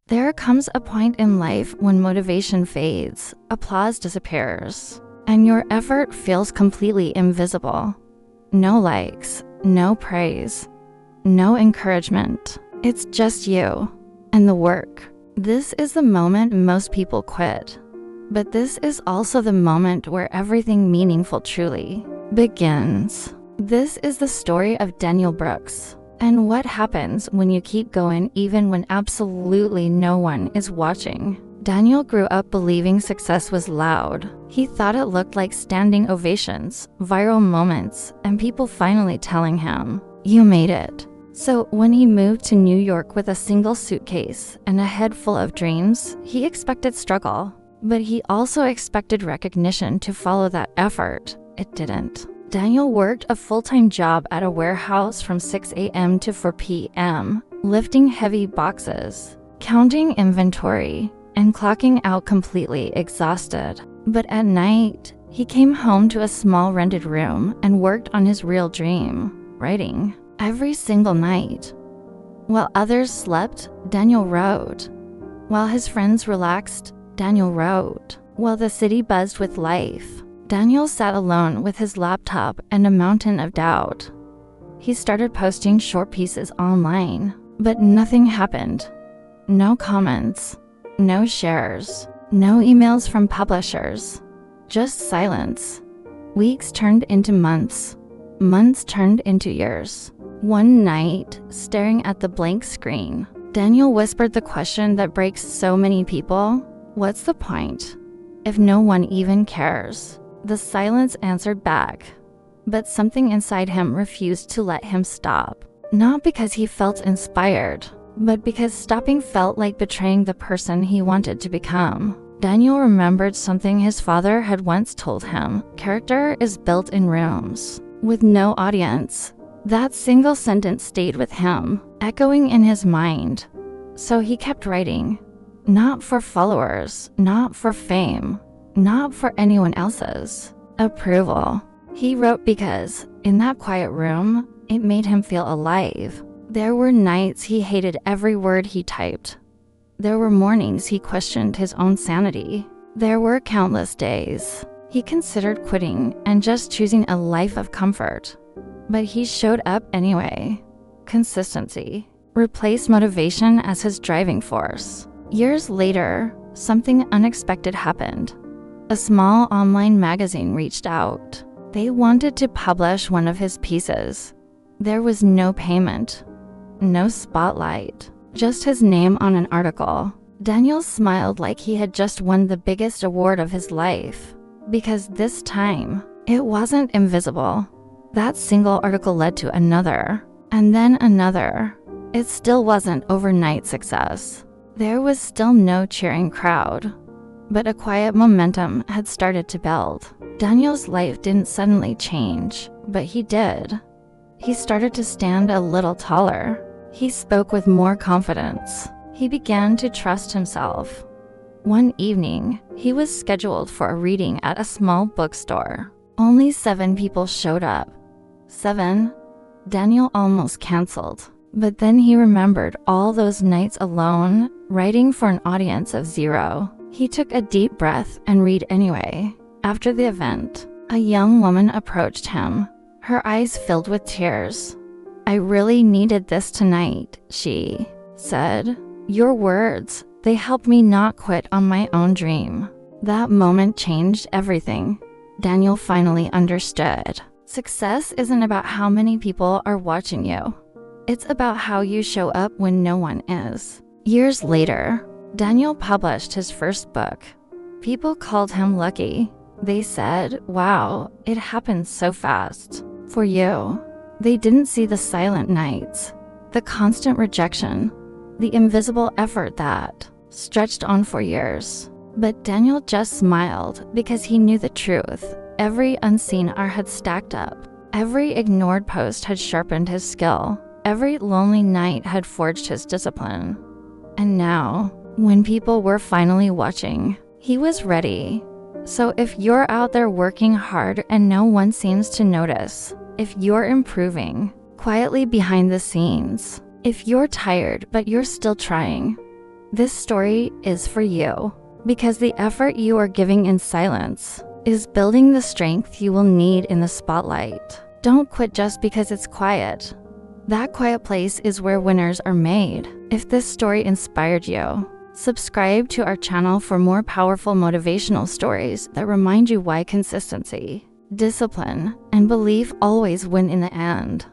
There comes a point in life when motivation fades, applause disappears, and your effort feels completely invisible. No likes, no praise, no encouragement. It's just you and the work. This is the moment most people quit. But this is also the moment where everything meaningful truly begins. This is the story of Daniel Brooks, and what happens when you keep going even when absolutely no one is watching. Daniel grew up believing success was loud. He thought it looked like standing ovations, viral moments, and people finally telling him, "You made it." So when he moved to New York with a single suitcase and a head full of dreams, he expected struggle. But he also expected recognition to follow that effort. It didn't. Daniel worked a full-time job at a warehouse from 6 a.m. to 4 p.m., lifting heavy boxes, counting inventory, and clocking out completely exhausted. But at night, he came home to a small rented room and worked on his real dream, writing. Every single night. While others slept, Daniel wrote. While his friends relaxed, Daniel wrote. While the city buzzed with life, Daniel sat alone with his laptop and a mountain of doubt. He started posting short pieces online, but nothing happened. No comments, no shares, no emails from publishers, just silence. Weeks turned into months. Months turned into years. One night, staring at the blank screen, Daniel whispered the question that breaks so many people. What's the point if no one even cares? The silence answered back, but something inside him refused to let him stop. Not because he felt inspired, but because stopping felt like betraying the person he wanted to become. Daniel remembered something his father had once told him. Character is built in rooms, with no audience. That single sentence stayed with him, echoing in his mind. So he kept writing. Not for followers, not for fame, not for anyone else's approval. He wrote because, in that quiet room, it made him feel alive. There were nights he hated every word he typed. There were mornings he questioned his own sanity. There were countless days he considered quitting and just choosing a life of comfort. But he showed up anyway. Consistency replaced motivation as his driving force. Years later, something unexpected happened. A small online magazine reached out. They wanted to publish one of his pieces. There was no payment, no spotlight, just his name on an article. Daniel smiled like he had just won the biggest award of his life, because this time, it wasn't invisible. That single article led to another, and then another. It still wasn't overnight success. There was still no cheering crowd, but a quiet momentum had started to build. Daniel's life didn't suddenly change, but he did. He started to stand a little taller. He spoke with more confidence. He began to trust himself. One evening, he was scheduled for a reading at a small bookstore. Only 7 people showed up. 7. Daniel almost canceled. But then he remembered all those nights alone, writing for an audience of 0. He took a deep breath and read anyway. After the event, a young woman approached him, her eyes filled with tears. "I really needed this tonight," she said. "Your words, they helped me not quit on my own dream." That moment changed everything. Daniel finally understood. Success isn't about how many people are watching you. It's about how you show up when no one is. Years later, Daniel published his first book. People called him lucky. They said, "Wow, it happened so fast for you." They didn't see the silent nights, the constant rejection, the invisible effort that stretched on for years. But Daniel just smiled because he knew the truth. Every unseen art had stacked up. Every ignored post had sharpened his skill. Every lonely night had forged his discipline. And now, when people were finally watching, he was ready. So if you're out there working hard and no one seems to notice, if you're improving quietly behind the scenes, if you're tired but you're still trying, This story is for you because the effort you are giving in silence is building the strength you will need in the spotlight. Don't quit just because it's quiet. That quiet place is where winners are made. If this story inspired you, subscribe to our channel for more powerful motivational stories that remind you why consistency, discipline, and belief always win in the end.